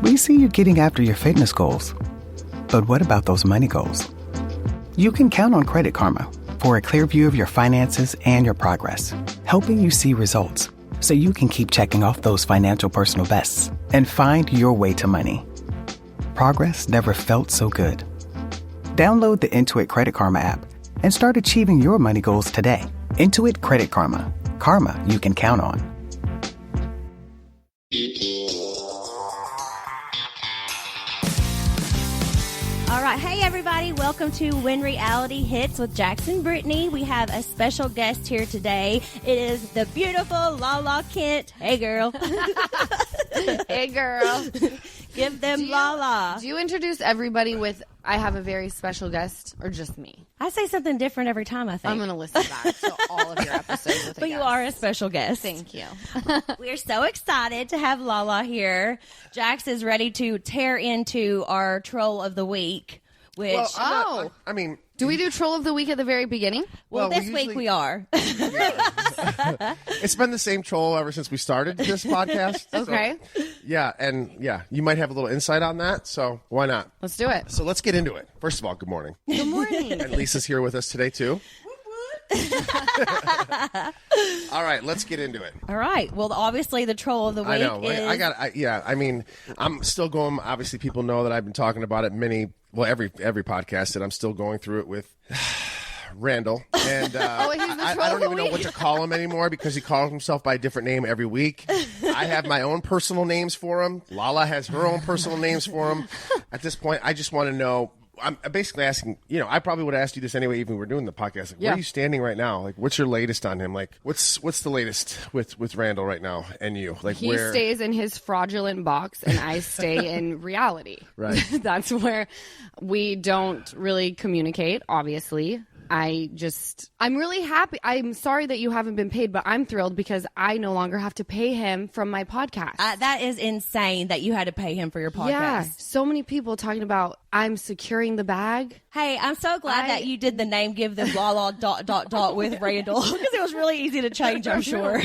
We see you getting after your fitness goals. But what about those money goals? You can count on Credit Karma for a clear view of your finances and your progress, helping you see results so you can keep checking off those financial personal bests and find your way to money. Progress never felt so good. Download the Intuit Credit Karma app and start achieving your money goals today. Intuit Credit Karma. Karma you can count on. All right. Hey, everybody. Welcome to When Reality Hits with Jax and Brittany. We have a special guest here today. It is the beautiful Lala Kent. Hey, girl. Hey, girl. Give them Lala. Do you introduce everybody with, I have a very special guest, or just me? I say something different every time, I think. I'm going to listen back to all of your episodes with a But guest. you are a special guest. Thank you. We're so excited to have Lala here. Jax is ready to tear into our Troll of the Week, which... Well, I mean... Do we do Troll of the Week at the very beginning? Well, this week we are. It's been the same troll ever since we started this podcast. Okay. So, yeah, you might have a little insight on that, so why not? Let's do it. So let's get into it. First of all, good morning. Good morning. And Lisa's here with us today, too. All right, let's get into it. All right. Well, obviously, the Troll of the Week I know. is... I'm still going. Obviously, people know that I've been talking about it every podcast, and I'm still going through it with Randall. And he's the I Troll don't of the even know Week. what to call him anymore because he calls himself by a different name every week. I have my own personal names for him. Lala has her own personal names for him. At this point, I just want to know. I'm basically asking, I probably would have asked you this anyway, even when we're doing the podcast. Where are you standing right now? Like, what's your latest on him? Like, what's the latest with Randall right now and you? Like, He stays in his fraudulent box, and I stay in reality. Right. That's where we don't really communicate, obviously. I'm really happy. I'm sorry that you haven't been paid, but I'm thrilled because I no longer have to pay him from my podcast. that is insane that you had to pay him for your podcast. Yeah, so many people talking about I'm securing the bag. Hey, I'm so glad that you did the name Give Them Lala ... with Randall because it was really easy to change, I'm sure.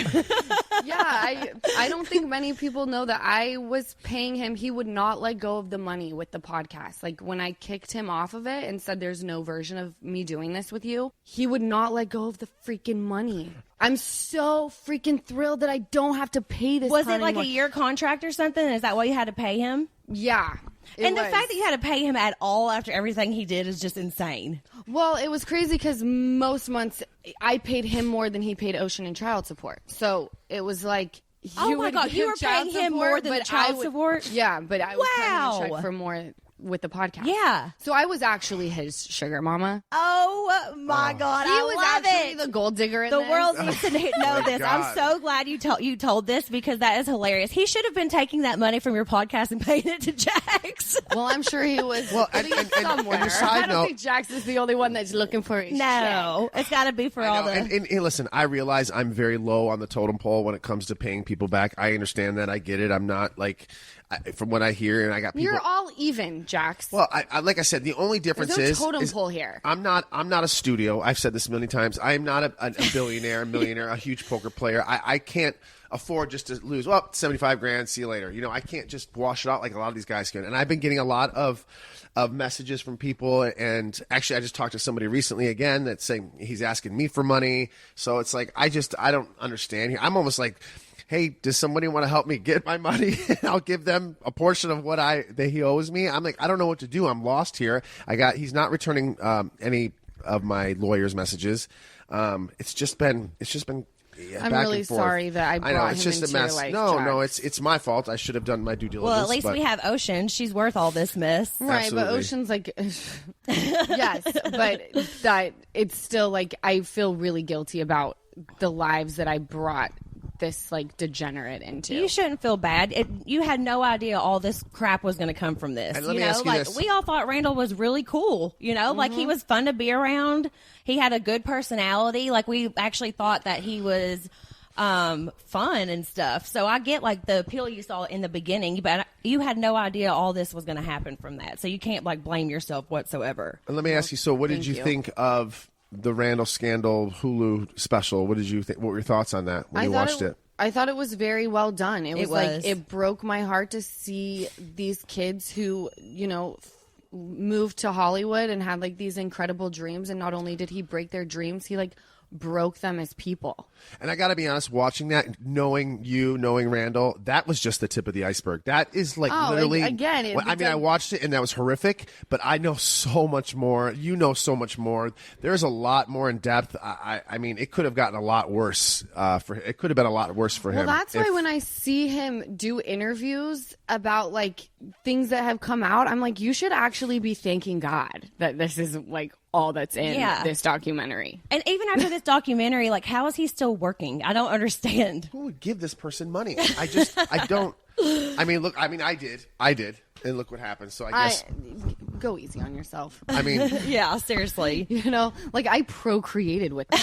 Yeah, I don't think many people know that I was paying him. He would not let go of the money with the podcast. Like when I kicked him off of it and said there's no version of me doing this with you, he would not let go of the freaking money. I'm so freaking thrilled that I don't have to pay this. Was it like anymore. a year contract or something? Is that why you had to pay him? Yeah. And the fact that you had to pay him at all after everything he did is just insane. Well, it was crazy because most months I paid him more than he paid Ocean in child support. So it was like, oh my God, you were paying him more than the child support? Yeah, but I would cut him a check for more with the podcast. Yeah. So I was actually his sugar mama. Oh my God, He I was love actually it. the gold digger in The this. world needs to know this. God. I'm so glad you told this because that is hilarious. He should have been taking that money from your podcast and paying it to Jax. Well, I'm sure he was and somewhere. your side I don't think Jax is the only one that's looking for his No, it's got to be for all the... And listen, I realize I'm very low on the totem pole when it comes to paying people back. I understand that. I get it. I'm not like... from what I hear, and I got people... You're all even, Jax. Well, I like I said, the only difference There's no is... totem pole here. I'm not a studio. I've said this a million times. I am not a billionaire, a millionaire, a huge poker player. I can't afford just to lose, well, 75 grand, see you later. I can't just wash it out like a lot of these guys can. And I've been getting a lot of messages from people. And actually, I just talked to somebody recently again that's saying he's asking me for money. So it's like, I don't understand here. I'm almost like... Hey, does somebody want to help me get my money? I'll give them a portion of what he owes me. I'm like, I don't know what to do. I'm lost here. He's not returning any of my lawyer's messages. It's just been I'm back really and forth. sorry that I brought know it's him just into a your mess. life, No, Jax. it's my fault. I should have done my due diligence. Well, at least we have Ocean. She's worth all this mess. Right, Absolutely. but Ocean's like, yes, but that it's still like I feel really guilty about the lives that I brought this like degenerate into. You shouldn't feel bad. You had no idea all this crap was going to come from this. And let me ask you this. We all thought Randall was really cool. Like he was fun to be around. He had a good personality. Like we actually thought that he was fun and stuff. So I get like the appeal you saw in the beginning, but you had no idea all this was going to happen from that. So you can't like blame yourself whatsoever. And let me ask you. So, what did you think of the Randall Scandal Hulu special? What did you think? What were your thoughts on that when you watched it? I thought it was very well done. It was like, it broke my heart to see these kids who, you know, moved to Hollywood and had like these incredible dreams. And not only did he break their dreams, he like broke them as people. And I got to be honest, watching that, knowing Randall, that was just the tip of the iceberg. That is like literally. Again, I watched it and that was horrific, but I know so much more. You know so much more. There's a lot more in depth. I mean, it could have gotten a lot worse. It could have been a lot worse for him. Well, that's why when I see him do interviews about like things that have come out, I'm like, you should actually be thanking God that this is like all that's in this documentary. And even after this documentary, like, how is he still working? I don't understand. Who would give this person money? I don't. I mean, look, I did. And look what happened. So I guess. Go easy on yourself. I mean. Yeah, seriously. You know, like I procreated with them.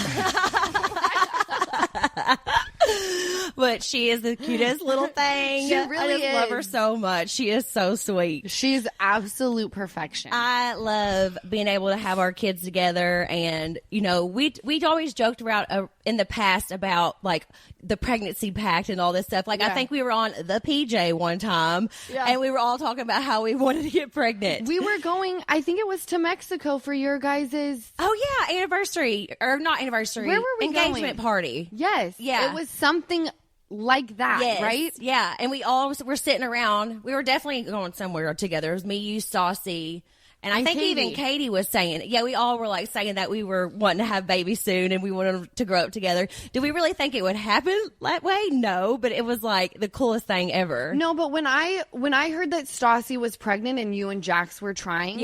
But she is the cutest little thing. She really I just love her so much. She is so sweet. She's absolute perfection. I love being able to have our kids together, and you know, we'd always joked around in the past about like the pregnancy pact and all this stuff. Like I think we were on the PJ one time, and we were all talking about how we wanted to get pregnant. We were going, I think it was to Mexico for your guys's. Oh yeah, anniversary or not anniversary? Where were we engagement going? Party. Yes, yeah, it was something like that, right? Yeah, and we all were sitting around. We were definitely going somewhere together. It was me, you, Saucy, and I think Katie. even Katie was saying, yeah, we all were like saying that we were wanting to have babies soon and we wanted to grow up together. Did we really think it would happen that way? No, but it was like the coolest thing ever. No, but when I heard that Stassi was pregnant and you and Jax were trying,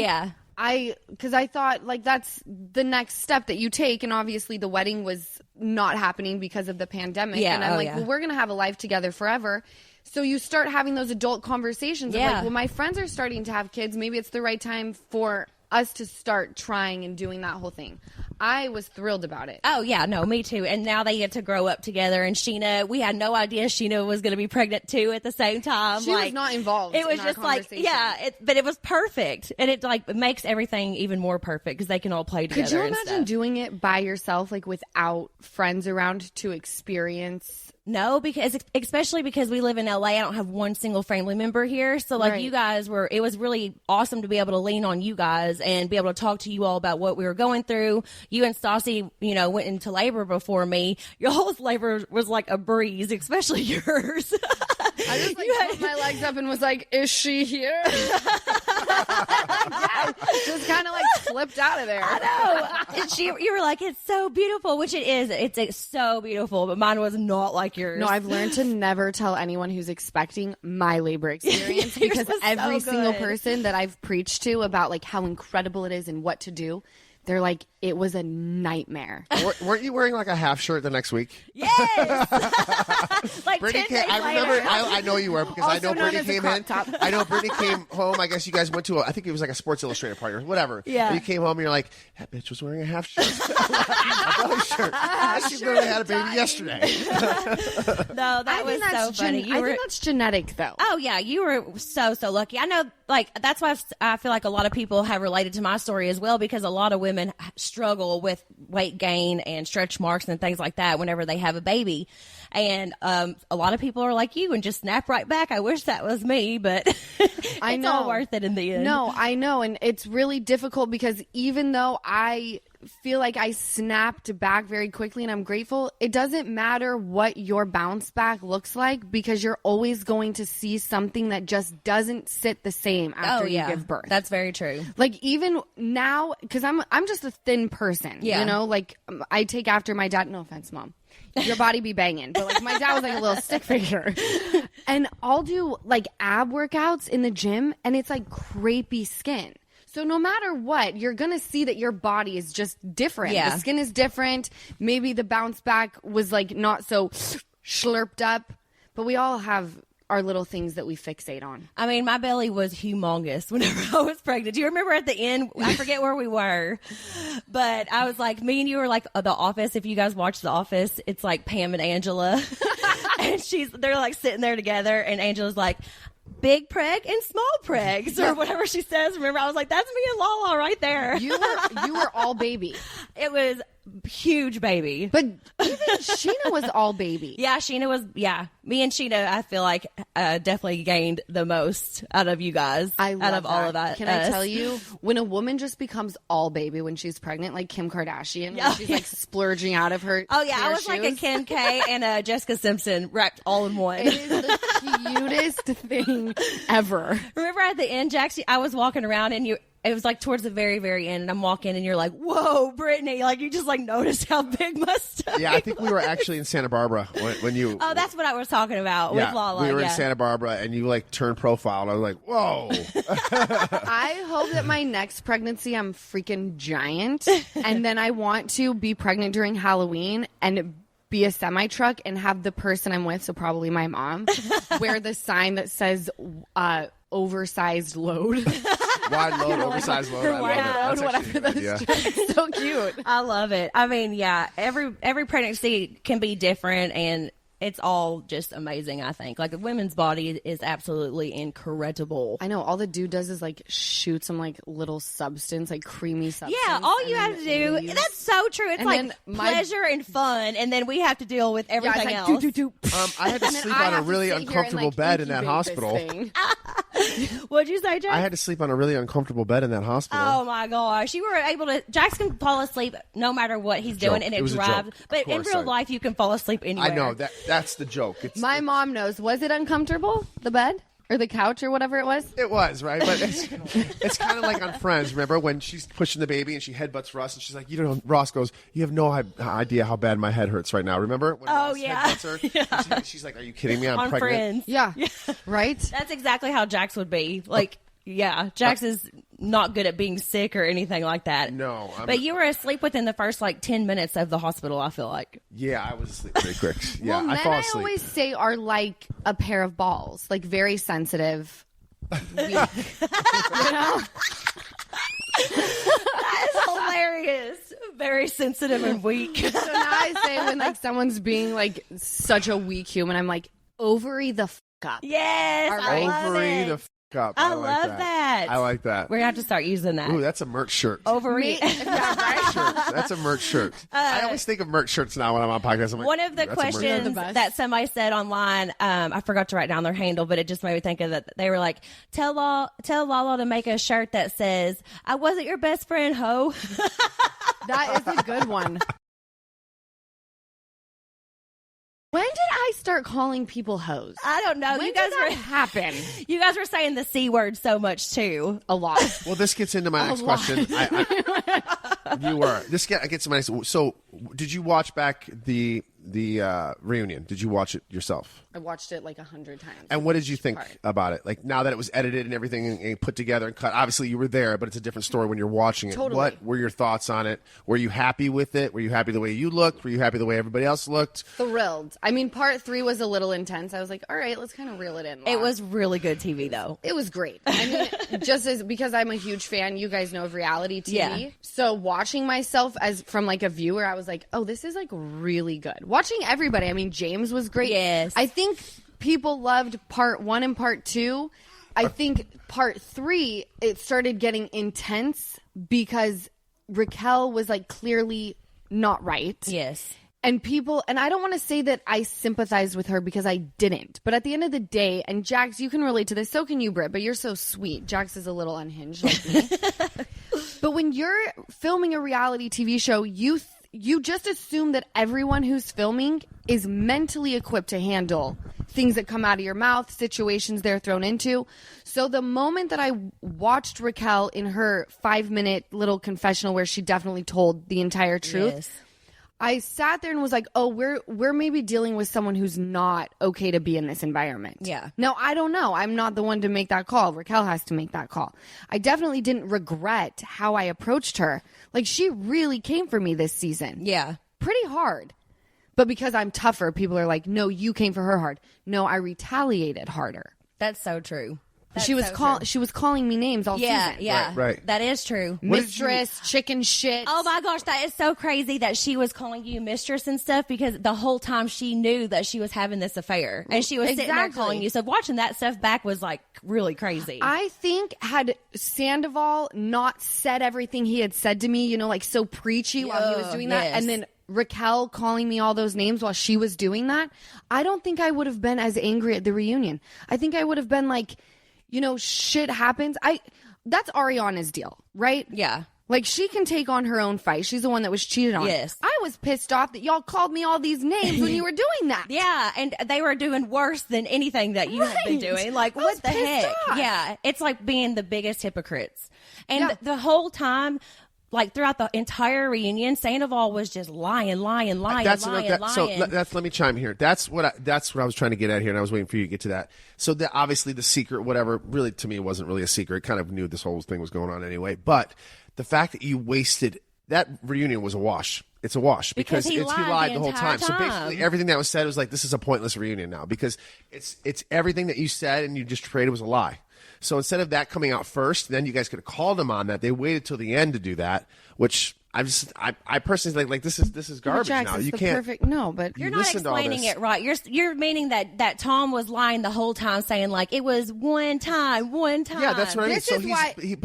because I thought like that's the next step that you take, and obviously the wedding was not happening because of the pandemic, and I'm well, we're gonna have a life together forever. So you start having those adult conversations of like, well, my friends are starting to have kids, maybe it's the right time for us to start trying and doing that whole thing. I was thrilled about it. Oh, yeah. No, me too. And now they get to grow up together. And Sheena, we had no idea Sheena was going to be pregnant too at the same time. She was not involved. It was just like, but it was perfect. And it like it makes everything even more perfect because they can all play together. Could you imagine doing it by yourself, like without friends around to experience? No, because especially because we live in LA, I don't have one single family member here. So like you guys it was really awesome to be able to lean on you guys and be able to talk to you all about what we were going through. You and Stassi, you know, went into labor before me. Your whole labor was like a breeze, especially yours. I just like put my legs up and was like, is she here? Just kind of like flipped out of there. I know. And you were like, it's so beautiful, which it is. It's so beautiful, but mine was not like yours. No, I've learned to never tell anyone who's expecting my labor experience because every single person that I've preached to about like how incredible it is and what to do, they're like, it was a nightmare. Weren't you wearing like a half shirt the next week? Yes. Like Brittany 10 days I remember. later. I know you were because I know Brittany came in. I know Brittany came home. I guess you guys went to I think it was like a Sports Illustrated party or whatever. Yeah. And you came home and you're like, that bitch was wearing a half shirt. A belly shirt. She literally had a baby yesterday. No, that was so funny. I think that's genetic though. Oh yeah, you were so lucky. I know, like that's why I feel like a lot of people have related to my story as well because a lot of women struggle with weight gain and stretch marks and things like that whenever they have a baby. And a lot of people are like you and just snap right back. I wish that was me, but it's all worth it in the end. No, I know. And it's really difficult because even though I feel like I snapped back very quickly and I'm grateful, it doesn't matter what your bounce back looks like because you're always going to see something that just doesn't sit the same after you give birth. That's very true. Like even now, because I'm just a thin person, you know, like I take after my dad. No offense, Mom. Your body be banging. But like my dad was like a little stick figure. And I'll do like ab workouts in the gym and it's like crepey skin. So no matter what, you're going to see that your body is just different. Yeah. The skin is different. Maybe the bounce back was like not so slurped up. But we all have our little things that we fixate on. I mean, my belly was humongous whenever I was pregnant. Do you remember at the end? I forget where we were, but I was like, me and you were like The Office. If you guys watch The Office, it's like Pam and Angela, and they're like sitting there together, and Angela's like, big preg and small pregs or whatever she says. Remember, I was like, that's me and Lala right there. You were all baby. It was huge baby. But even Sheena was all baby. Yeah, Sheena was, me and Sheena, I feel like, definitely gained the most out of you guys. I love out of all of that. Can I tell you, when a woman just becomes all baby when she's pregnant, like Kim Kardashian, when she's like splurging out of her Oh, yeah, I was shoes. like a Kim K and a Jessica Simpson wrapped all in one. It is the cutest thing ever. Remember at the end, Jax, I was walking around and it was like towards the very, very end, and I'm walking and you're like, whoa, Brittany, like you just like noticed how big my stuff Yeah, I think we were actually in Santa Barbara when you. Oh, that's what I was talking about with Lala. We were in Santa Barbara and you like turned profile and I was like, whoa. I hope that my next pregnancy, I'm freaking giant. And then I want to be pregnant during Halloween and be a semi truck and have the person I'm with, so probably my mom, wear the sign that says oversized load. Wide load, oversized load. I love it. Whatever those it's so cute. I love it. I mean, yeah, every pregnancy can be different, and it's all just amazing, I think. Like, the women's body is absolutely incredible. I know. All the dude does is, like, shoot some, like, little substance, like, creamy substance. Yeah, all you have to do. leaves. That's so true. It's And like then pleasure and fun, and then we have to deal with Yeah, it's everything like, else. do. I had to sleep on a really uncomfortable bed in that hospital. What'd you say, Jax? I had to sleep on a really uncomfortable bed in that hospital. Oh my gosh! You were able to. Jax can fall asleep no matter what he's doing, and it was a drives. joke. But Of in course real life, you can fall asleep anywhere. I know that's the joke. My mom knows. Was it uncomfortable, the bed? Or the couch or whatever it was? It was, right? But it's kind of like on Friends. Remember when she's pushing the baby and she headbutts Ross and she's like, you know, Ross goes, you have no idea how bad my head hurts right now. Remember? When Ross headbutts her? Yeah. She's like, are you kidding me? I'm on pregnant. Friends. Yeah. Right? That's exactly how Jax would be. Like, yeah, Jax is not good at being sick or anything like that. No. But you were asleep within the first, like, 10 minutes of the hospital, I feel like. Yeah, I was asleep pretty quick. Yeah, Well, men, I fall I asleep. always say, are like a pair of balls. Like, very sensitive. Weak. You know? That is hilarious. Very sensitive and weak. So now I say when, like, someone's being, like, such a weak human, I'm like, ovary the f*** up. Yes, All I right. love Ovary it. the f*** up. I like love that. I like that. We're going to have to start using that. Ooh, that's a merch shirt. Ovary. Yeah, right? Shirt. That's a merch shirt. I always think of merch shirts now when I'm on podcasts. I'm like, One of the that's a merch shirt. questions that somebody said online, I forgot to write down their handle, but it just made me think of that. They were like, tell Lala to make a shirt that says, I wasn't your best friend, ho. That is a good one. When did I start calling people hoes? I don't know. When you guys did that happen? You guys were saying the C word so much too. A lot. Well, this gets into my next question. You were. This gets to my next. So, did you watch back the reunion? Did you watch it yourself? I watched it like 100 times. And what did you think about it? Like, now that it was edited and everything and put together and cut, obviously you were there, but it's a different story when you're watching it. Totally. What were your thoughts on it? Were you happy with it? Were you happy the way you looked? Were you happy the way everybody else looked? Thrilled. I mean, part 3 was a little intense. I was like, all right, let's kind of reel it in. It was really good TV though. It was great. I mean, just as because I'm a huge fan, you guys know of reality TV. Yeah. So watching myself as from like a viewer, I was like, oh, this is like really good. Watching everybody. I mean, James was great. Yes. I think people loved part 1 and part 2. I think part 3, it started getting intense because Raquel was like clearly not right. Yes. And people, and I don't want to say that I sympathized with her because I didn't. But at the end of the day, and Jax, you can relate to this. So can you, Britt, but you're so sweet. Jax is a little unhinged like me. But when you're filming a reality TV show, you just assume that everyone who's filming is mentally equipped to handle things that come out of your mouth, situations they're thrown into. So the moment that I watched Raquel in her 5-minute little confessional where she definitely told the entire truth, Yes. I sat there and was like, oh, we're maybe dealing with someone who's not okay to be in this environment. Yeah. Now, I don't know. I'm not the one to make that call. Raquel has to make that call. I definitely didn't regret how I approached her. Like, she really came for me this season. Yeah. Pretty hard. But because I'm tougher, people are like, no, you came for her hard. No, I retaliated harder. That's so true. She was calling me names all season. Yeah, Right. That is true. Mistress, chicken shit. Oh my gosh, that is so crazy that she was calling you mistress and stuff, because the whole time she knew that she was having this affair and she was sitting there calling you. So watching that stuff back was like really crazy. I think had Sandoval not said everything he had said to me, you know, like so preachy while he was doing that, and then Raquel calling me all those names while she was doing that, I don't think I would have been as angry at the reunion. I think I would have been like, you know, shit happens. That's Ariana's deal, right? Yeah. Like, she can take on her own fight. She's the one that was cheated on. Yes. I was pissed off that y'all called me all these names when you were doing that. Yeah, and they were doing worse than anything that you have been doing. Like, what the heck? Off. Yeah, it's like being the biggest hypocrites. And the whole time, like throughout the entire reunion, Sandoval was just lying. So let me chime here. That's what I was trying to get at here, and I was waiting for you to get to that. So obviously the secret, whatever, really to me it wasn't really a secret. Kind of knew this whole thing was going on anyway. But the fact that you wasted that reunion was a wash. It's a wash because he lied the whole time. So basically everything that was said was like, this is a pointless reunion now because it's everything that you said and you just traded was a lie. So instead of that coming out first, then you guys could have called him on that. They waited till the end to do that, which I personally like this is garbage Jax, now. it's You the can't. Perfect, no, but you're not explaining it right. You're meaning that Tom was lying the whole time, saying like it was one time. Yeah, that's what I mean. This So is why he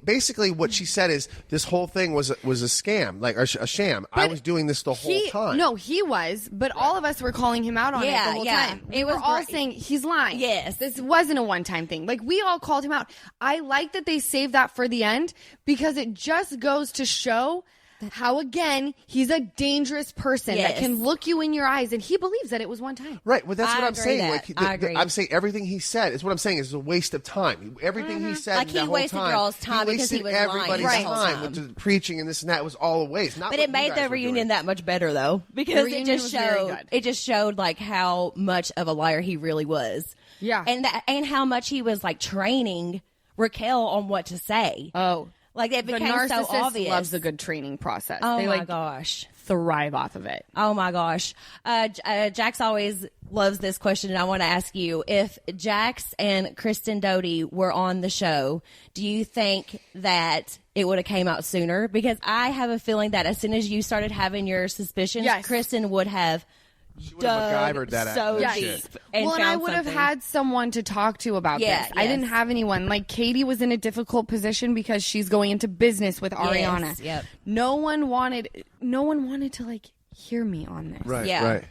basically what she said is this whole thing was a scam, like a sham. I was doing this the whole time. No, he was, but all of us were calling him out on it the whole time. We were all saying he's lying. Yes, this wasn't a one-time thing. Like, we all called him out. I like that they saved that for the end because it just goes to show how, again, he's a dangerous person that can look you in your eyes, and he believes that it was one time. Right. Well, that's what I'm saying. I agree. I'm saying everything he said is what I'm saying is a waste of time. Everything he said, like he wasted girls' time because he was everybody's lying. time with the preaching and this and that. It was all a waste. But it made the reunion that much better, though, because it just showed like how much of a liar he really was. Yeah, and how much he was like training Raquel on what to say. Oh. Like, it became so obvious. Loves a good training process. Oh, they, my gosh. Thrive off of it. Oh, my gosh. Jax always loves this question, and I want to ask you, if Jax and Kristen Doty were on the show, do you think that it would have came out sooner? Because I have a feeling that as soon as you started having your suspicions, Kristen would have... She would have MacGyvered that so deep. And I would have had someone to talk to about this. Yes. I didn't have anyone. Like, Katie was in a difficult position because she's going into business with Ariana. Yes. Yep. No one wanted to like hear me on this. Right. Yeah. Right.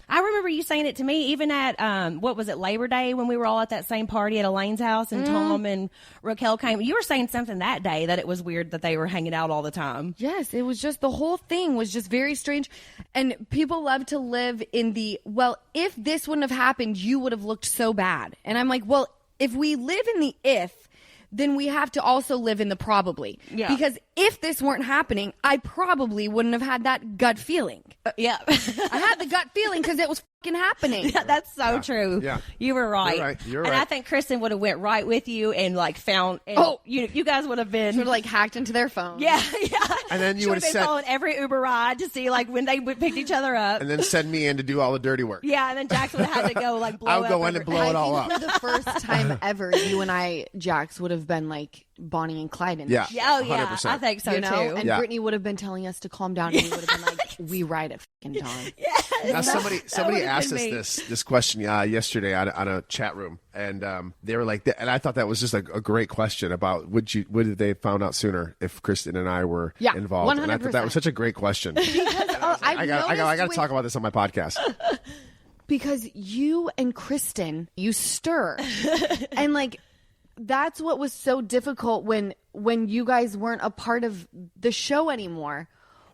I remember you saying it to me even at, what was it, Labor Day, when we were all at that same party at Elaine's house and Tom and Raquel came. You were saying something that day that it was weird that they were hanging out all the time. Yes, it was just, the whole thing was just very strange. And people love to live in the, well, if this wouldn't have happened, you would have looked so bad. And I'm like, well, if we live in the if, then we have to also live in the probably. Yeah. Because if this weren't happening, I probably wouldn't have had that gut feeling. Yeah. I had the gut feeling because it was fucking happening. Yeah, that's so true. Yeah. You were right. You're right. And I think Kristen would have went right with you and like found, and you guys would have been. Sort of like hacked into their phone. Yeah. And then you would have been following every Uber ride to see like when they picked each other up. And then send me in to do all the dirty work. Yeah, and then Jax would have had to go like blow I would go in and blow it all up. For the first time ever, you and I, Jax, would have been like Bonnie and Clyde in Yeah. Oh, yeah. 100%. I think so, you know? too. And Brittany would have been telling us to calm down, and we would have been like, we ride at fucking dawn. Yes. Now somebody asked us this question yesterday on a chat room, and they were like, and I thought that was just a great question about would they have found out sooner if Kristen and I were involved? 100%. And I thought that was such a great question. Because I got to talk about this on my podcast. Because you and Kristen, you stir, and like that's what was so difficult when you guys weren't a part of the show anymore.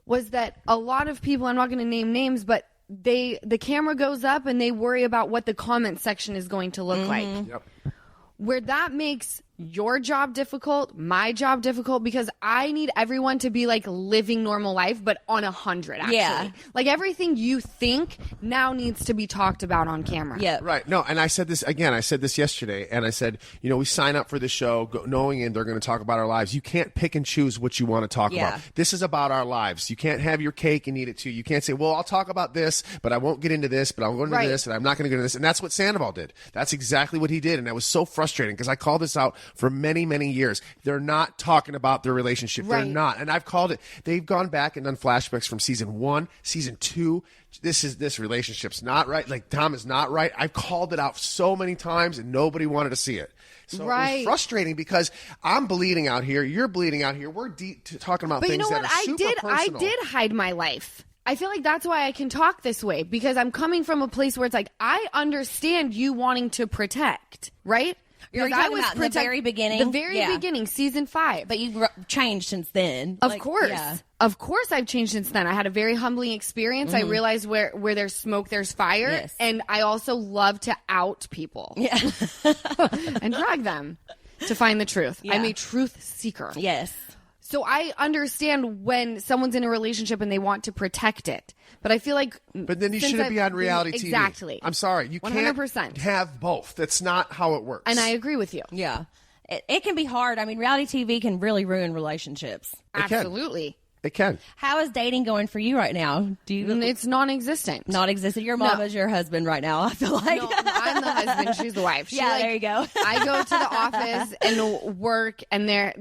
Was that a lot of people, I'm not going to name names, but the camera goes up and they worry about what the comment section is going to look like. Yep. Where that makes your job difficult, my job difficult, because I need everyone to be like living normal life, but on 100, actually. Yeah. Like everything you think now needs to be talked about on camera. Yeah. Right. No, and I said this again. I said this yesterday, and I said, we sign up for the show knowing they're going to talk about our lives. You can't pick and choose what you want to talk about. This is about our lives. You can't have your cake and eat it too. You can't say, well, I'll talk about this, but I won't get into this, but I'll go into this, and I'm not going to get into this. And that's what Sandoval did. That's exactly what he did, and that was so frustrating because I called this out for many, many years. They're not talking about their relationship. They're not. And I've called it. They've gone back and done flashbacks from season 1, season 2. This relationship's not right. Like, Tom is not right. I've called it out so many times and nobody wanted to see it. So it was frustrating because I'm bleeding out here. You're bleeding out here. We're talking about things that are super personal. I did hide my life. I feel like that's why I can talk this way, because I'm coming from a place where it's like, I understand you wanting to protect, right? You're talking about in the very beginning? The very beginning, season 5. But you've changed since then. Of course. Yeah. Of course I've changed since then. I had a very humbling experience. I realized where there's smoke, there's fire. Yes. And I also love to out people. Yeah. And drag them to find the truth. Yeah. I'm a truth seeker. Yes. So I understand when someone's in a relationship and they want to protect it. But I feel like... But then you shouldn't be on reality TV. Exactly. I'm sorry. You 100%. can't have both. That's not how it works. And I agree with you. Yeah. It can be hard. I mean, reality TV can really ruin relationships. Absolutely. It can. How is dating going for you right now? It's non-existent. Non-existent. Your mom is your husband right now, I feel like. No, I'm the husband. She's the wife. There you go. I go to the office and work, and there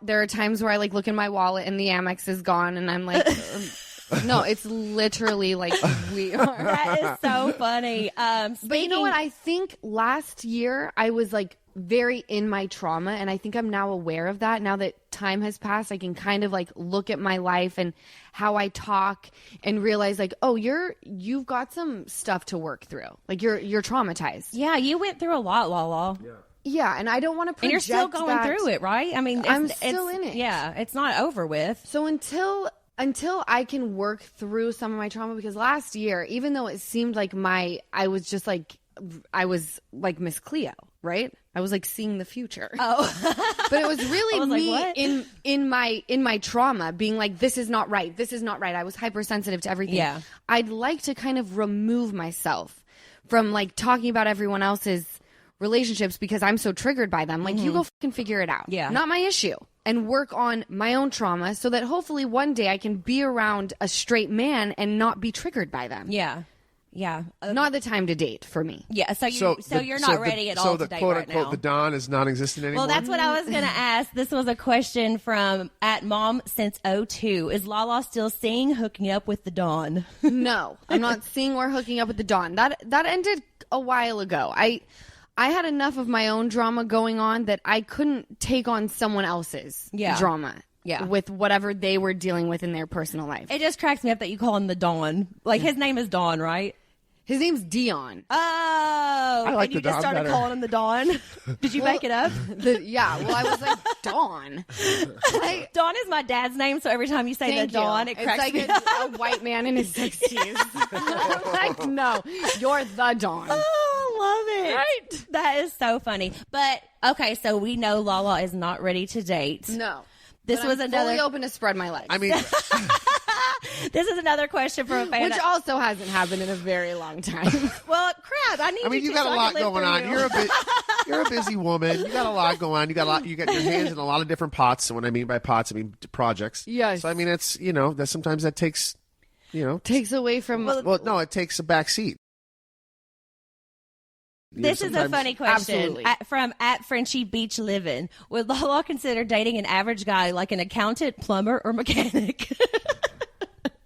are times where I look in my wallet and the Amex is gone, and I'm like... No, it's literally like we are. That is so funny. But you know what? I think last year I was very in my trauma, and I think I'm now aware of that. Now that time has passed, I can kind of look at my life and how I talk and realize you've got some stuff to work through. You're traumatized. Yeah, you went through a lot, Lala. Yeah, and I don't want to project. And you're still going through it, right? I mean, I'm still in it. Yeah, it's not over with. So until I can work through some of my trauma, because last year, even though it seemed like I was Miss Cleo, right? I was seeing the future. Oh, but it was really me in my trauma being this is not right. This is not right. I was hypersensitive to everything. Yeah. I'd like to kind of remove myself from talking about everyone else's relationships because I'm so triggered by them. You go fucking figure it out. Yeah. Not my issue. And work on my own trauma so that hopefully one day I can be around a straight man and not be triggered by them. Yeah. Yeah. Not the time to date for me. Yeah. So you're not ready at all to date right now. So the Don is non-existent anymore? Well, that's what I was going to ask. This was a question from @mom-since-02. Is Lala still seeing hooking up with the Don? No, I'm not seeing or hooking up with the Don. That ended a while ago. I had enough of my own drama going on that I couldn't take on someone else's drama. Yeah. With whatever they were dealing with in their personal life. It just cracks me up that you call him the Don. His name is Don, right? His name's Dion. Oh. I like and you the just Don started better. calling him the Don? Did you make it up? Well, I was like, Don. Don is my dad's name, so every time you say the Don, it cracks me up. A white man in his 60s. No, you're the Don. Oh, I love it. Right? That is so funny. But, okay, so we know Lala is not ready to date. No. This was I'm another... fully open to spread my legs. I mean... This is another question from a fan. Which also hasn't happened in a very long time. Well, crap, I need you got a lot going on. You're a busy woman. You got a lot going on. You got your hands in a lot of different pots. And when I mean by pots, I mean projects. Yes. So I mean it's that sometimes that takes takes away from no, it takes a back seat. This is a funny question from @Frenchie Beach Livin'. Would Lala consider dating an average guy like an accountant, plumber, or mechanic?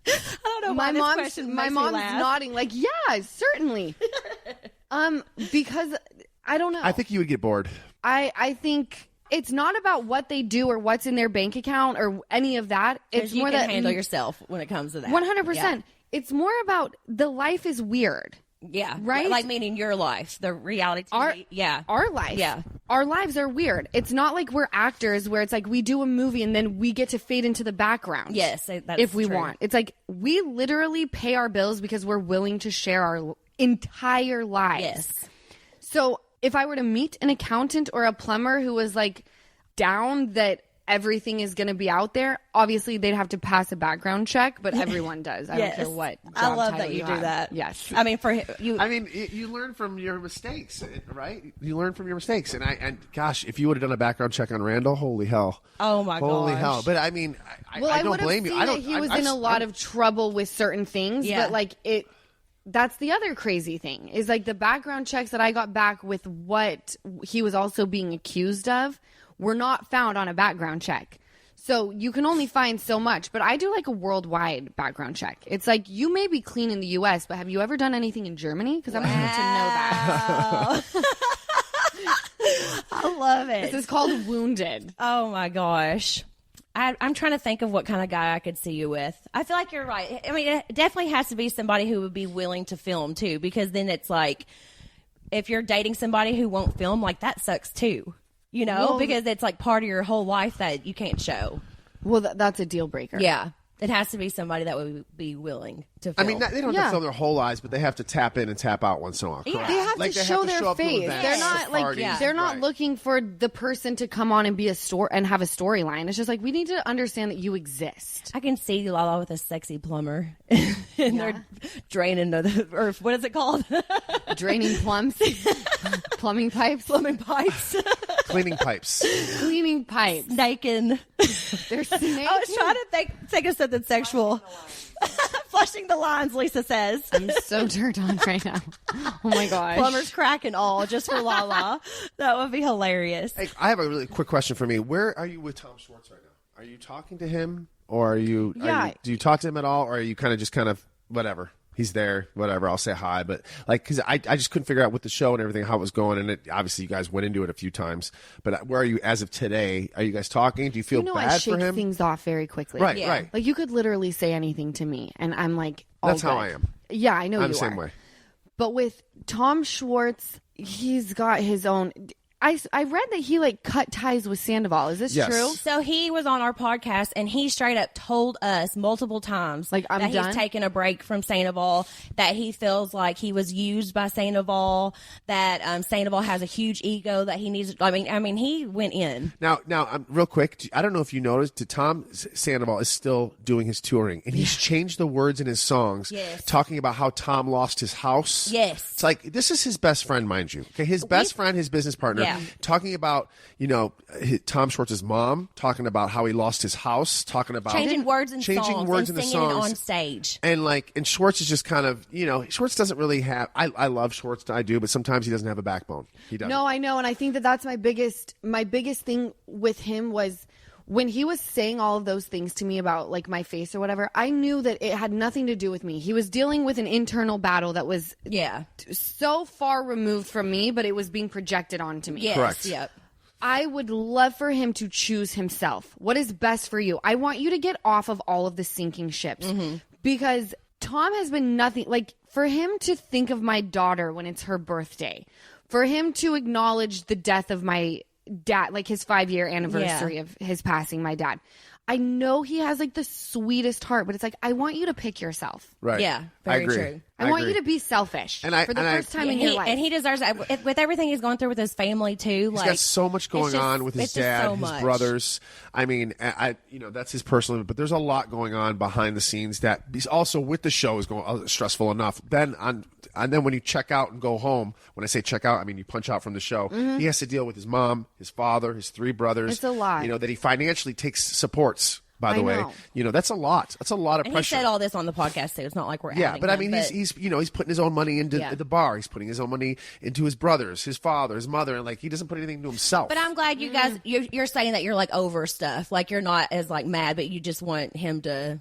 I don't know why this question makes me mom's laugh. nodding yeah, certainly. Because I don't know. I think you would get bored. I think it's not about what they do or what's in their bank account or any of that. It's you more can that handle yourself when it comes to that. 100%. Yeah. It's more about the life is weird. Yeah. Right? Meaning your life, the reality TV. Our life. Yeah. Our lives are weird. It's not like we're actors where it's we do a movie and then we get to fade into the background. Yes, that's if we true. want. It's we literally pay our bills because we're willing to share our entire lives. Yes. So if I were to meet an accountant or a plumber who was like down that everything is going to be out there, obviously they'd have to pass a background check, but everyone does. I don't care what job I love title that you do have. that. Yes. I mean, for you. I mean, you learn from your mistakes, right? You learn from your mistakes. And gosh, if you would have done a background check on Randall, holy hell. Oh, my gosh. Holy hell. But I mean, I don't blame you. I don't. He was in a lot of trouble with certain things, but like that's the other crazy thing is like the background checks that I got back with what he was also being accused of were not found on a background check. So you can only find so much, but I do like a worldwide background check. It's like you may be clean in the U.S., but have you ever done anything in Germany? Because I'm going to know that. I love it. This is called Wounded. Oh my gosh. I'm trying to think of what kind of guy I could see you with. I feel like you're right. I mean, it definitely has to be somebody who would be willing to film too, because then it's like if you're dating somebody who won't film, like that sucks too. You know, because it's like part of your whole life that you can't show. Well, that's a deal breaker. Yeah. It has to be somebody that would be willing to film. I mean, they don't have to film their whole lives, but they have to tap in and tap out once in a while. Yeah. They have to show their face. They're not like they're not looking for the person to come on and be and have a storyline. It's just like we need to understand that you exist. I can see Lala with a sexy plumber, and they're draining or what is it called? Draining plumbing pipes, Cleaning pipes. Cleaning pipes. Snaking. They're snaking. I was trying to think of something sexual. Flushing the lines, Lisa says. I'm so turned on right now. Oh my gosh. Plumber's cracking all just for Lala. That would be hilarious. Hey, I have a really quick question for me. Where are you with Tom Schwartz right now? Are you talking to him, or are you? Do you talk to him at all, or are you kind of whatever? He's there, whatever. I'll say hi, but like, because I just couldn't figure out with the show and everything how it was going, and obviously you guys went into it a few times. But where are you as of today? Are you guys talking? Do you feel bad I shake for him? Things off very quickly. Right, right. Like you could literally say anything to me, and I'm like, that's how I am. Yeah, I know I'm you the same are. way. But with Tom Schwartz, he's got his own. I read that he like cut ties with Sandoval. Is this true? So he was on our podcast and he straight up told us multiple times like that he's taking a break from Sandoval, that he feels like he was used by Sandoval, that Sandoval has a huge ego that he needs. I mean, he went in. Now, real quick, I don't know if you noticed, Tom Sandoval is still doing his touring, and he's changed the words in his songs, talking about how Tom lost his house. Yes, it's like this is his best friend, mind you. Okay, his best friend, his business partner. Yeah. Talking about, Tom Schwartz's mom, talking about how he lost his house, talking about changing words in the songs on stage. And Schwartz is just kind of, Schwartz doesn't really have, I love Schwartz, I do, but sometimes he doesn't have a backbone. He doesn't. No, I know. And I think that's my biggest thing with him was when he was saying all of those things to me about like my face or whatever, I knew that it had nothing to do with me. He was dealing with an internal battle that was so far removed from me, but it was being projected onto me. Yes. Correct. Yep. I would love for him to choose himself. What is best for you? I want you to get off of all of the sinking ships because Tom has been nothing. Like for him to think of my daughter when it's her birthday, for him to acknowledge the death of my dad, like his 5-year anniversary of his passing, my dad. I know he has like the sweetest heart, but it's like, I want you to pick yourself. Right. Yeah. Very true. I want you to be selfish for the first time in your life. And he deserves it. With everything he's going through with his family too. He's got so much going on with his dad, his brothers. I mean, that's his personal, but there's a lot going on behind the scenes that he's also with the show is going stressful enough. And then when you check out and go home, when I say check out, I mean you punch out from the show. He has to deal with his mom, his father, his 3 brothers. It's a lot. That he financially supports. By the way, that's a lot. That's a lot of pressure. He said all this on the podcast too. It's not like we're but I mean, he's putting his own money into the bar. He's putting his own money into his brothers, his father, his mother, and like he doesn't put anything to himself. But I'm glad you guys you're saying that you're like over stuff. Like you're not as like mad, but you just want him to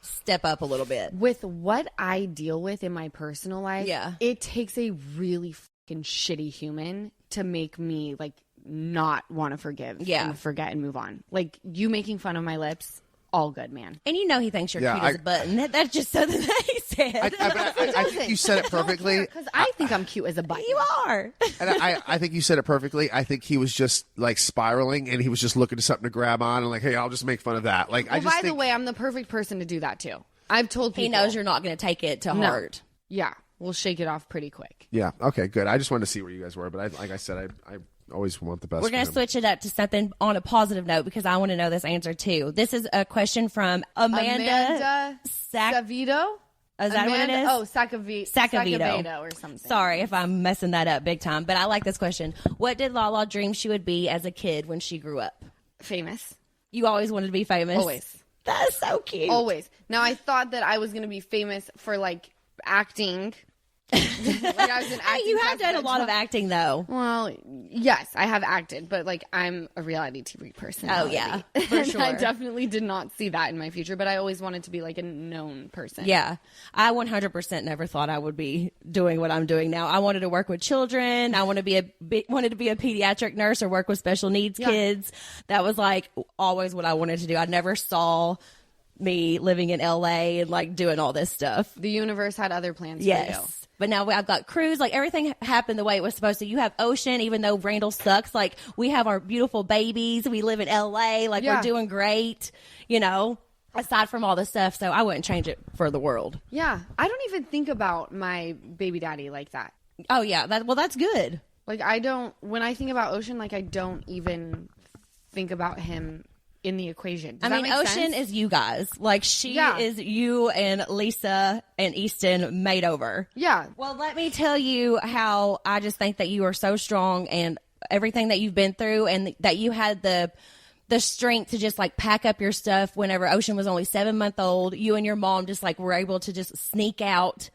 step up a little bit. With what I deal with in my personal life, it takes a really fucking shitty human to make me like not want to forgive and forget and move on. Like you making fun of my lips, all good, man. And he thinks you're cute as a button. That's just something that he said. I think you said it perfectly. Because I think I'm cute as a button. You are. And I think you said it perfectly. I think he was just like spiraling, and he was just looking for something to grab on, and like, hey, I'll just make fun of that. Like, by the way, I'm the perfect person to do that too. I've told people. He knows you're not going to take it to heart. Yeah. we'll shake it off pretty quick. Yeah. Okay, good. I just wanted to see where you guys were, but like I said, I always want the best. We're going to switch it up to something on a positive note because I want to know this answer too. This is a question from Amanda Savito. Is that what it is? Oh, Sacavito or something. Sorry if I'm messing that up big time, but I like this question. What did Lala dream she would be as a kid when she grew up? Famous. You always wanted to be famous? Always. That is so cute. Always. Now, I thought that I was going to be famous for, like, acting. Like I was an acting you have done a lot of acting, though. Well, yes, I have acted, but, like, I'm a reality TV person. Oh, yeah, for sure. I definitely did not see that in my future, but I always wanted to be, like, a known person. Yeah. I 100% never thought I would be doing what I'm doing now. I wanted to work with children. I wanted to be a pediatric nurse or work with special needs kids. That was, like, always what I wanted to do. I never saw me living in LA and, like, doing all this stuff. The universe had other plans for you. Yes. But now I've got Cruz. Like, everything happened the way it was supposed to. You have Ocean, even though Randall sucks. Like, we have our beautiful babies. We live in L.A. Like, we're doing great, you know, aside from all this stuff. So I wouldn't change it for the world. Yeah. I don't even think about my baby daddy like that. Oh, yeah. That's good. Like, when I think about Ocean, like, I don't even think about him in the equation. Does that make Ocean sense? is you guys. Like, she is you and Lisa and Easton made over. Yeah. Well, let me tell you how I just think that you are so strong and everything that you've been through, and that you had the strength to just, like, pack up your stuff whenever Ocean was only 7 months old. You and your mom just, like, were able to just sneak out.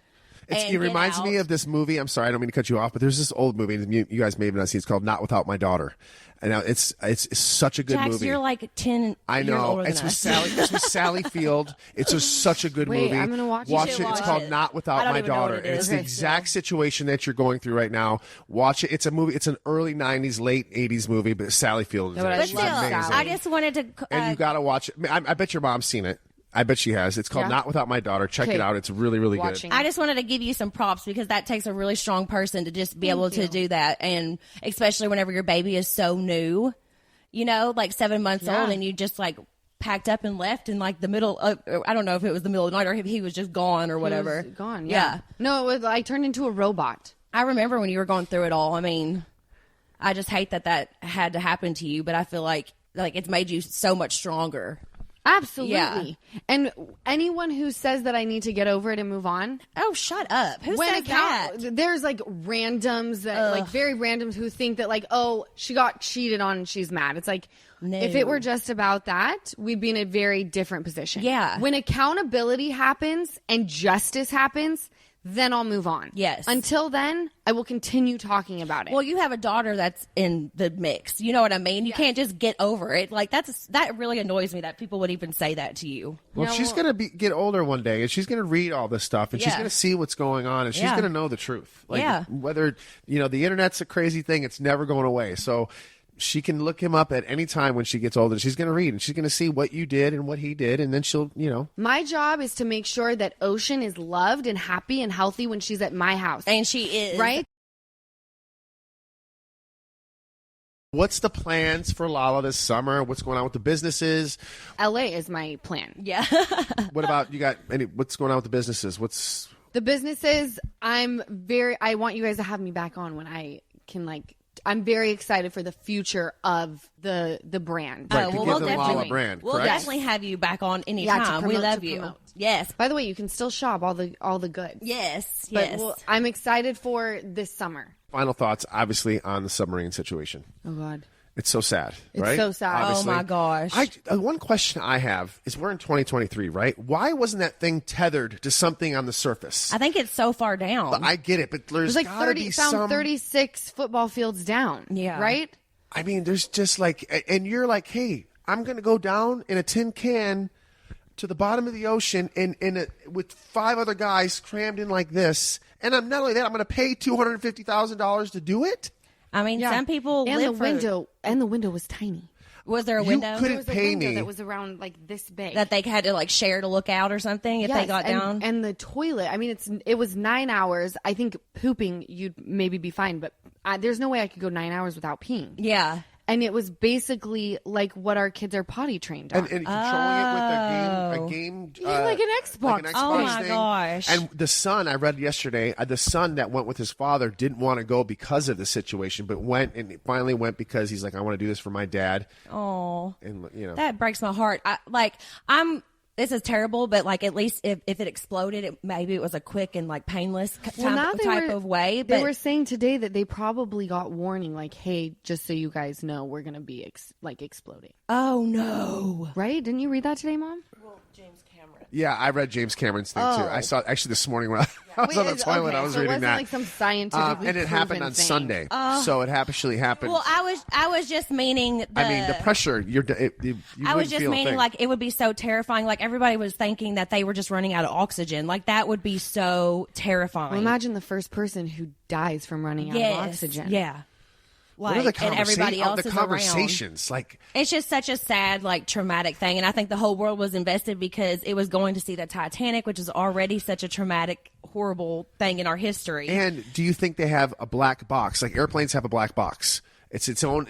It reminds me of this movie. I'm sorry, I don't mean to cut you off, but there's this old movie, and you guys may have not seen. It's called Not Without My Daughter. And now it's such a good Jax, movie. You're like 10 I know. years older than It's us. with Sally Field. It's such a good movie. I'm gonna watch it. Watch You it. should It's watch called it. Not I Without don't My even know what Daughter. it And is. it's the exact situation that you're going through right now. Watch it. It's a movie. It's an early 90s, late 80s movie, but Sally Field is in it. But She's still, amazing. I just wanted to. And you got to watch it. I bet your mom's seen it. I bet she has. It's called Not Without My Daughter. Check it out. It's really, really good. I just wanted to give you some props because that takes a really strong person to just be able to do that. And especially whenever your baby is so new, you know, like 7 months old, and you just, like, packed up and left in, like, the middle of, I don't know if it was the middle of the night or if he was just gone or whatever. He was gone, yeah. No, I turned into a robot. I remember when you were going through it all. I mean, I just hate that had to happen to you, but I feel like it's made you so much stronger. Absolutely. Yeah. And anyone who says that I need to get over it and move on. Oh, shut up. Who says that? There's, like, randoms that, like, very randoms who think that, like, oh, she got cheated on and she's mad. It's like, No. if it were just about that, we'd be in a very different position. Yeah. When accountability happens and justice happens, then I'll move on. Yes. Until then, I will continue talking about it. Well, you have a daughter that's in the mix. You know what I mean? You can't just get over it. Like, that really annoys me that people would even say that to you. Well, she's going to get older one day, and she's going to read all this stuff, and she's going to see what's going on, and she's going to know the truth. Like, whether, you know, the internet's a crazy thing, it's never going away. So she can look him up at any time when she gets older. She's going to read, and she's going to see what you did and what he did, and then she'll, you know. My job is to make sure that Ocean is loved and happy and healthy when she's at my house. And she is. Right? What's the plans for Lala this summer? What's going on with the businesses? LA is my plan. Yeah. What about, what's going on with the businesses? The businesses, I want you guys to have me back on when I can, like, I'm very excited for the future of the brand. Right, to well, give them Lala brand, we'll correct? definitely have you back on anytime. We love you. Promote. Yes. By the way, you can still shop all the goods. Yes. But Yes. I'm excited for this summer. Final thoughts, obviously, on the submarine situation. Oh, God. It's so sad, It's right? so sad. Obviously. Oh, my gosh. One question I have is, we're in 2023, right? Why wasn't that thing tethered to something on the surface? I think it's so far down. I get it, but there's There's like gotta be some... 36 football fields down. Yeah. Right? I mean, there's just like, and you're like, hey, I'm going to go down in a tin can to the bottom of the ocean with 5 other guys crammed in like this. And I'm not only that, I'm going to pay $250,000 to do it. I mean, some people and live the window was tiny. Was there a You window? couldn't There was a pay window me. that was around like this big. that they had to, like, share to look out or something if they got down? And the toilet. I mean, it was 9 hours. I think pooping you'd maybe be fine, but there's no way I could go 9 hours without peeing. Yeah. And it was basically like what our kids are potty trained on. And controlling it with a game. Yeah, like an Xbox. Oh, my thing. gosh. And the son, I read yesterday, the son that went with his father didn't want to go because of the situation, but went and finally went because he's like, I want to do this for my dad. Oh, and you know that breaks my heart. This is terrible, but like at least if it exploded, maybe it was a quick and like painless type of way. But they were saying today that they probably got warning, like, hey, just so you guys know, we're going to be exploding. Oh, no. Right? Didn't you read that today, Mom? Well, James Cameron. Yeah, I read James Cameron's thing too. I saw it actually this morning when I was on the toilet. I was so reading it wasn't that. like some scientifically and it happened on thing. Sunday, so it actually happened. Well, I was just meaning the pressure. You I was wouldn't just feel a meaning thing. like it would be so terrifying. Like everybody was thinking that they were just running out of oxygen. Like that would be so terrifying. Well, imagine the first person who dies from running out of oxygen. Yeah. What are the and everybody else the is conversations around. like? It's just such a sad, like, traumatic thing, and I think the whole world was invested because it was going to see the Titanic, which is already such a traumatic, horrible thing in our history. And do you think they have a black box? Like airplanes have a black box. It's its own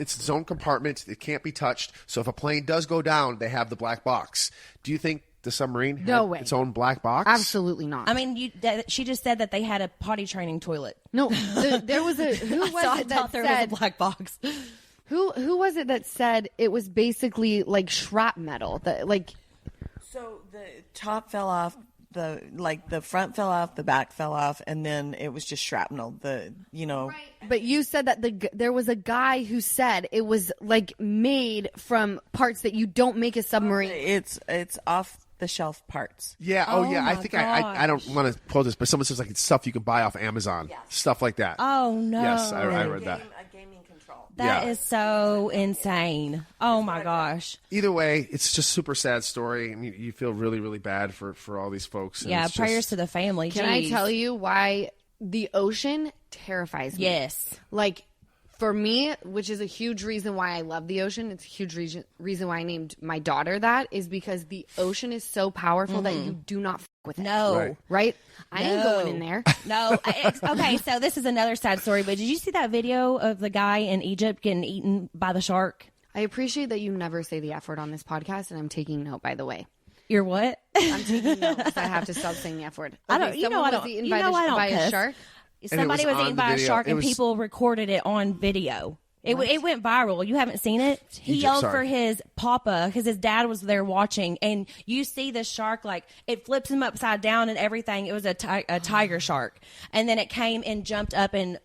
compartment. It can't be touched. So if a plane does go down, they have the black box. Do you think the submarine had its own black box? Absolutely not. I mean, she just said that they had a potty training toilet. No, there was a who was it that there said was a black box. Who was it that said it was basically like shrapnel? So the top fell off, the front fell off, the back fell off, and then it was just shrapnel. But you said that there was a guy who said it was like made from parts that you don't make a submarine. It's off the shelf parts. Yeah. Oh yeah. I my think I don't want to quote this, but someone says like it's stuff you can buy off Amazon, stuff like that. Oh no. Yes, I read that. A gaming control. That is so insane. Oh my gosh. Either way, it's just super sad story, and you feel really, really bad for all these folks. And Yeah, it's prayers just, to the family. Can I tell you why the ocean terrifies me? Yes. Like, for me, which is a huge reason why I love the ocean, it's a huge reason why I named my daughter that, is because the ocean is so powerful that you do not f with it. No. Right? I ain't going in there. No. Okay, so this is another sad story, but did you see that video of the guy in Egypt getting eaten by the shark? I appreciate that you never say the F word on this podcast, and I'm taking note, by the way. You're what? I'm taking note because I have to stop saying the F word. I don't. You know I don't. You know I don't by a cuss. shark. Somebody was on eaten the by a video. shark, It and was- people recorded it on video. It went viral. You haven't seen it? He Egypt, yelled sorry. for his papa because his dad was there watching, and you see the shark, like, it flips him upside down and everything. It was a tiger shark. And then it came and jumped up and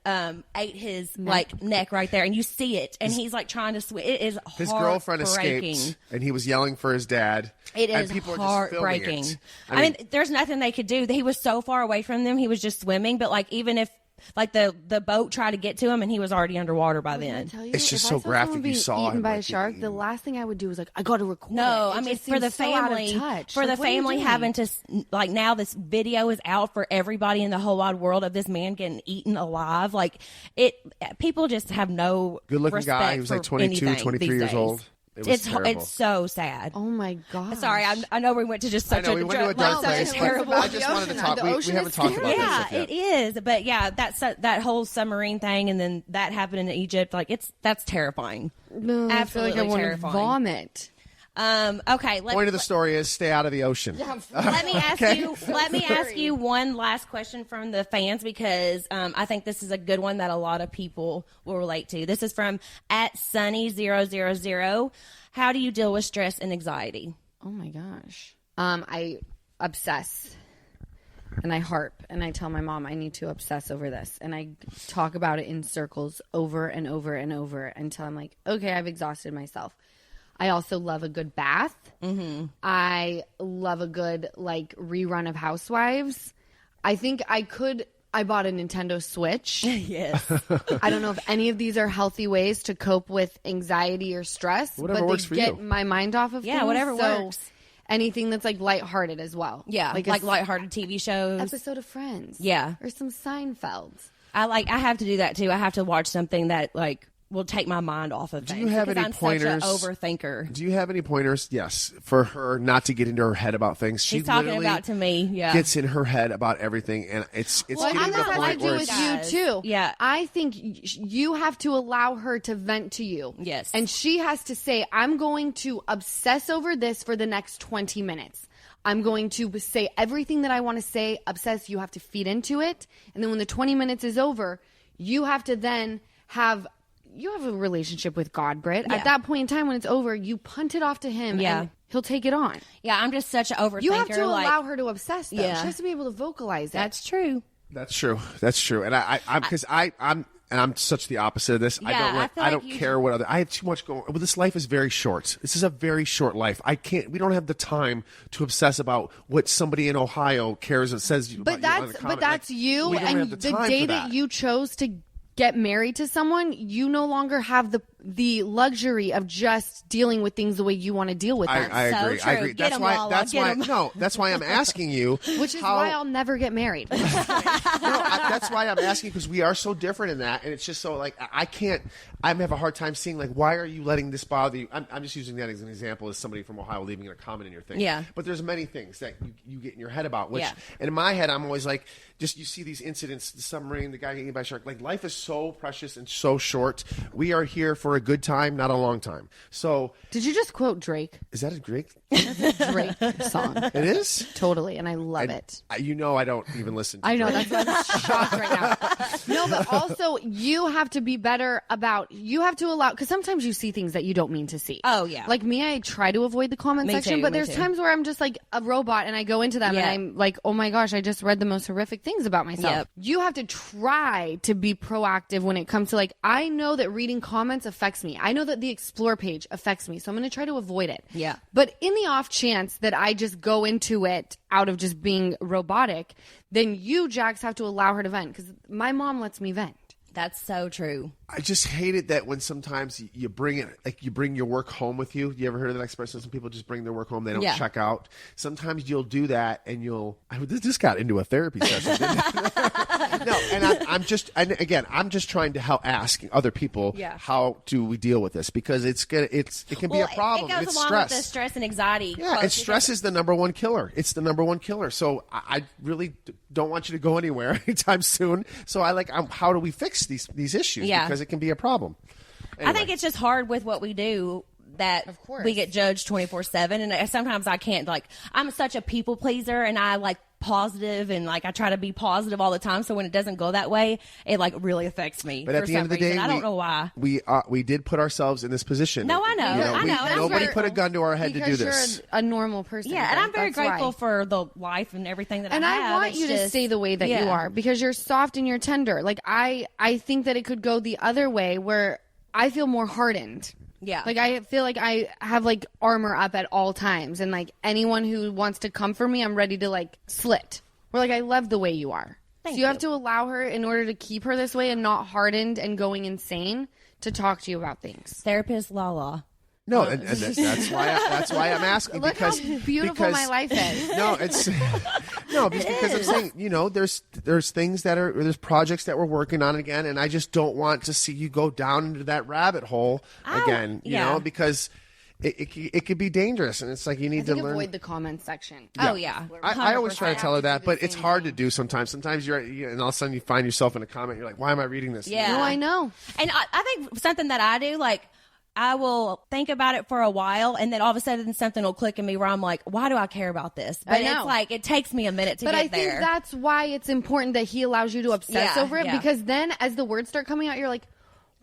ate his, neck right there. And you see it, and he's, like, trying to swim. It is his girlfriend heartbreaking. escaped, and he was yelling for his dad. It and is people are just filming heartbreaking. it. I mean, there's nothing they could do. He was so far away from them. He was just swimming. But, like, even if, like, the boat tried to get to him, and he was already underwater by then. It's just so graphic. You saw eaten him, by a like, shark. The last thing I would do is like, I got to record. No, it. I It mean, just for the seems so out of family, touch. for the Like, what are you family doing? having to, like, now this video is out for everybody in the whole wide world of this man getting eaten alive. Like, people just have no Good-looking respect guy. He was like for 22, anything 23 these years days. old. It was terrible. It's so sad. Oh my god! Sorry, I know we went to just such I know, we went to a dark such place, but terrible. I just wanted to talk. The We ocean haven't is talked about Yeah, this yet. it is. But yeah, that whole submarine thing, and then that happened in Egypt. Like, that's terrifying. No, Absolutely I feel like I want to terrifying. vomit. Okay. Point of the story is stay out of the ocean. Let me ask you. Let me ask you one last question from the fans, because I think this is a good one that a lot of people will relate to. This is from @Sunny000. How do you deal with stress and anxiety? Oh my gosh. I obsess. And I harp and I tell my mom I need to obsess over this. And I talk about it in circles over and over and over until I'm like, okay, I've exhausted myself. I also love a good bath. Mm-hmm. I love a good, like, rerun of Housewives. I think I bought a Nintendo Switch. Yes. I don't know if any of these are healthy ways to cope with anxiety or stress, Whatever but works they for get you. my mind off of Yeah, things. whatever So works. anything that's like lighthearted as well. Yeah, like a lighthearted TV shows. episode of Friends. Yeah. Or some Seinfeld. I have to do that too. I have to watch something that, like, will take my mind off of things. Do you have because any I'm pointers? Such an overthinker. Do you have any pointers? Yes, for her not to get into her head about things. She She's talking literally about to me. Yeah, gets in her head about everything, and it's Well, getting I to think the that has point to do where with it's, you too. Yeah. I think you have to allow her to vent to you. Yes. And she has to say, I'm going to obsess over this for the next 20 minutes. I'm going to say everything that I want to say, obsess. You have to feed into it. And then when the 20 minutes is over, you have to then have a relationship with God, Britt. Yeah. At that point in time, when it's over, you punt it off to him and he'll take it on. Yeah, I'm just such an overthinker. You have to like, allow her to obsess, though. Yeah. She has to be able to vocalize it. That's true. That's true. That's true. And I'm such the opposite of this. Yeah, I don't care what other. I have too much going. Well, this life is very short. This is a very short life. We don't have the time to obsess about what somebody in Ohio cares and says. But that's like, you. we don't And have the time day for that you chose to get married to someone, you no longer have the luxury of just dealing with things the way you want to deal with them. I agree. So I true. agree. Get 'em, Lala. Get 'em. No, that's why I'm asking you. Which is why I'll never get married. That's why I'm asking, because we are so different in that, and it's just so like I have a hard time seeing like, why are you letting this bother you? I'm just using that as an example as somebody from Ohio leaving a comment in your thing. Yeah. But there's many things that you get in your head about, which, Yeah. and in my head I'm always like, just you see these incidents, the submarine, the guy getting eaten by a shark. Like, life is so precious and so short. We are here for a good time, not a long time. So Did you just quote Drake? is that a Drake? Drake song. It is. Totally, and I love it. I don't even listen to I know, Drake. that's why I'm shocked right now. No, but also you have to be better you have to allow, because sometimes you see things that you don't mean to see. Oh, yeah. Like me, I try to avoid the comment Me section, too, but me there's too. times where I'm just like a robot and I go into them Yeah. and I'm like, oh my gosh, I just read the most horrific things about myself. Yep. You have to try to be proactive when it comes to like, I know that reading comments affects me. I know that the explore page affects me, so I'm going to try to avoid it. Yeah. But in the off chance that I just go into it out of just being robotic, then you, Jax, have to allow her to vent, because my mom lets me vent. That's so true. I just hate it that when sometimes you bring it, like you bring your work home with you. You ever heard of that expression? Some people just bring their work home. They don't Yeah. check out. Sometimes you'll do that and this got into a therapy session, didn't it? No, and I'm just trying to help ask other people, Yeah. how do we deal with this? Because it can be a problem. It goes It's along stress. with the stress and anxiety. Yeah, and stress is the number one killer. It's the number one killer. So I really don't want you to go anywhere anytime soon. So how do we fix these issues? Yeah. Because it can be a problem. I Anyway. think it's just hard with what we do that Of course. we get judged 24/7, and sometimes I can't, like, I'm such a people pleaser, and I like positive, and like I try to be positive all the time, so when it doesn't go that way, it like really affects me. But for at the some end of the reason. day, I don't know why. we did put ourselves in this position. No, I know. I know. And I'm Nobody very- put a gun to our head to do Because this. you're a normal person. Yeah, and I'm very That's grateful why. for the life and everything that And I have. I want It's you to just- stay the way that you yeah. are, because you're soft and you're tender. Like I think that it could go the other way, where I feel more hardened. Yeah. Like I feel like I have like armor up at all times, and like anyone who wants to come for me, I'm ready to like slit. Or like I love the way you are. Thank so you have you. to allow her, in order to keep her this way and not hardened and going insane, to talk to you about things. Therapist Lala. No, and that's why I'm asking. Look because how beautiful my life is. No, it's because I'm saying, there's things there's projects that we're working on again, and I just don't want to see you go down into that rabbit hole again. Yeah. Because it could be dangerous, and it's like you need to learn. Avoid the comments section. Oh, yeah. I always try to tell her that, but it's same hard to thing. do sometimes. Sometimes and all of a sudden you find yourself in a comment. You're like, why am I reading this? Yeah. No, I know. And I think something that I do, like, I will think about it for a while, and then all of a sudden something will click in me where I'm like, why do I care about this? But I know. it's like, it takes me a minute to But get I think there. that's why it's important that he allows you to obsess Yeah, over it, yeah. because then as the words start coming out, you're like,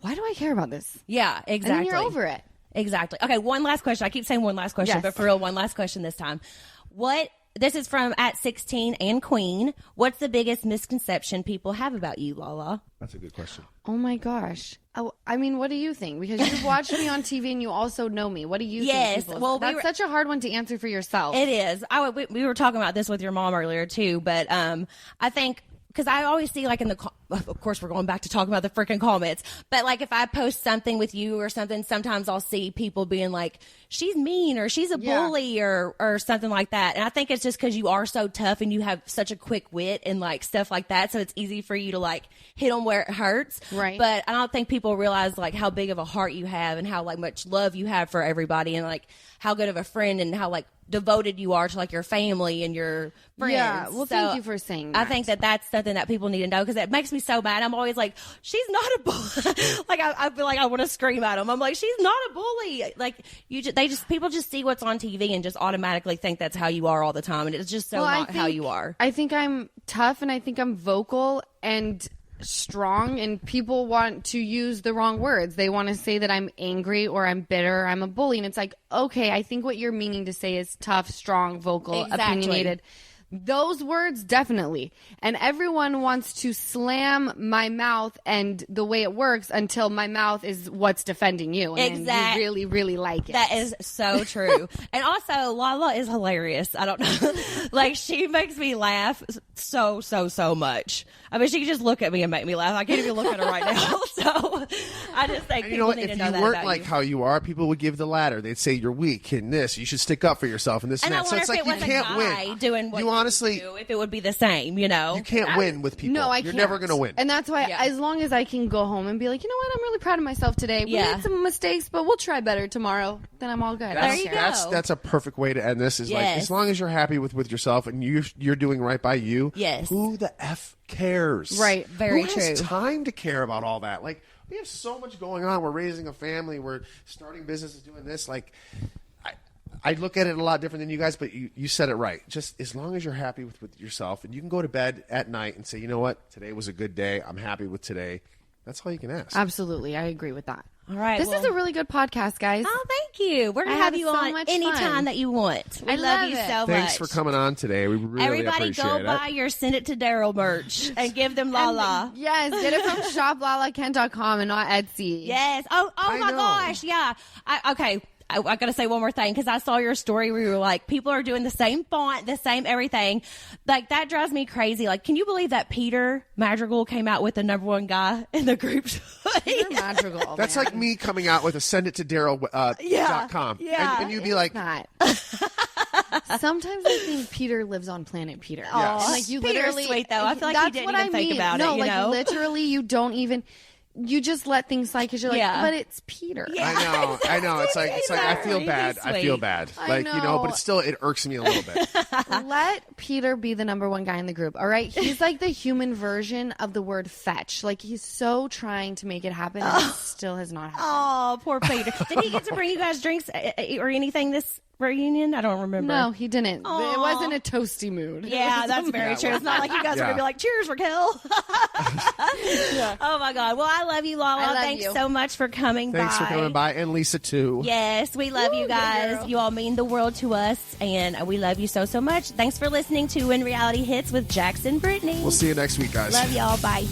why do I care about this? Yeah, exactly. And then you're over it. Exactly. Okay, one last question. I keep saying one last question, Yes. but for real, one last question this time. This is from @16 and Queen. What's the biggest misconception people have about you, Lala? That's a good question. Oh my gosh. Oh, I mean, what do you think? Because you've watched me on TV and you also know me. What do you Yes, think? people- well, that's such a hard one to answer for yourself. It is. We were talking about this with your mom earlier too, but I think because I always see like in the of course, we're going back to talking about the freaking comments. But like, if I post something with you or something, sometimes I'll see people being like, she's mean or she's a bully or something like that. And I think it's just because you are so tough and you have such a quick wit and like stuff like that. So it's easy for you to like hit them where it hurts. Right. But I don't think people realize like how big of a heart you have and how like much love you have for everybody and like how good of a friend and how like devoted you are to like your family and your friends. Yeah, well, So thank you for saying that. I think that that's something that people need to know because it makes me so mad. I'm always like, she's not a bully. Like I feel like I want to scream at them. I'm like, she's not a bully. Like people just see what's on TV and just automatically think that's how you are all the time, and it's just so not how you are. I think I'm tough, and I think I'm vocal and strong, and people want to use the wrong words. They want to say that I'm angry or I'm bitter or I'm a bully, and it's like, okay, I think what you're meaning to say is tough, strong, vocal, opinionated. Those words, definitely. And everyone wants to slam my mouth and the way it works until my mouth is what's defending you. And you really, really like it. That is so true. And also, Lala is hilarious. I don't know. Like, she makes me laugh so much. I mean, she can just look at me and make me laugh. I can't even look at her right now. So I just think people need to know that about you. If you weren't like how you are, people would give the ladder. They'd say you're weak in this. You should stick up for yourself and this and that. So it's like you can't win. Doing what you honestly do, if it would be the same, you know. You can't win with people. No, I can't. You're never going to win. And that's why, as long as I can go home and be like, you know what, I'm really proud of myself today. We made some mistakes, but we'll try better tomorrow. Then I'm all good. There you go. That's a perfect way to end this. Is like, as long as you're happy with yourself and you're doing right by you. Yes. Who the F cares? Right. Very Who true. has time to care about all that? Like, we have so much going on. We're raising a family. We're starting businesses, doing this. Like, I look at it a lot different than you guys, but you said it right. Just as long as you're happy with yourself and you can go to bed at night and say, you know what, today was a good day. I'm happy with today. That's all you can ask. Absolutely. I agree with that. All right. This is a really good podcast, guys. Oh, thank you. We're going to have you on anytime that you want. We love you so much. Thanks for coming on today. We really Everybody appreciate it. Everybody go buy your Send It to Daryl merch and give them Lala. Yes, get it from shoplalakent.com and not Etsy. Yes. Oh my gosh. Yeah. Okay. I got to say one more thing because I saw your story where you were like, people are doing the same font, the same everything. Like, that drives me crazy. Like, can you believe that Peter Madrigal came out with the #1 guy in the group? Peter Madrigal. That's like me coming out with a sendittodaryl.com. Yeah. And you'd be like, not. Sometimes I think Peter lives on planet Peter. Oh, like you Peter's literally, sweet though. I feel like he didn't even think about it. You know? Literally, you don't even. You just let things slide because you're like, but it's Peter. Yeah. I know. It's like I feel bad. I feel bad. Like, you know, but it irks me a little bit. Let Peter be the #1 guy in the group. All right. He's like the human version of the word fetch. Like, he's so trying to make it happen and it still has not happened. Oh, poor Peter. Did he get to bring you guys drinks or anything this reunion? I don't remember. No, he didn't. Aww. It wasn't a toasty mood. Yeah, that's very true. It's not like you guys are going to be like, cheers, Raquel. Oh, my God. Well, I love you, Lala. Thanks so much for coming by. Thanks for coming by. And Lisa, too. Yes, we love you guys. You all mean the world to us, and we love you so much. Thanks for listening to When Reality Hits with Jax and Brittany. We'll see you next week, guys. Love y'all. Bye.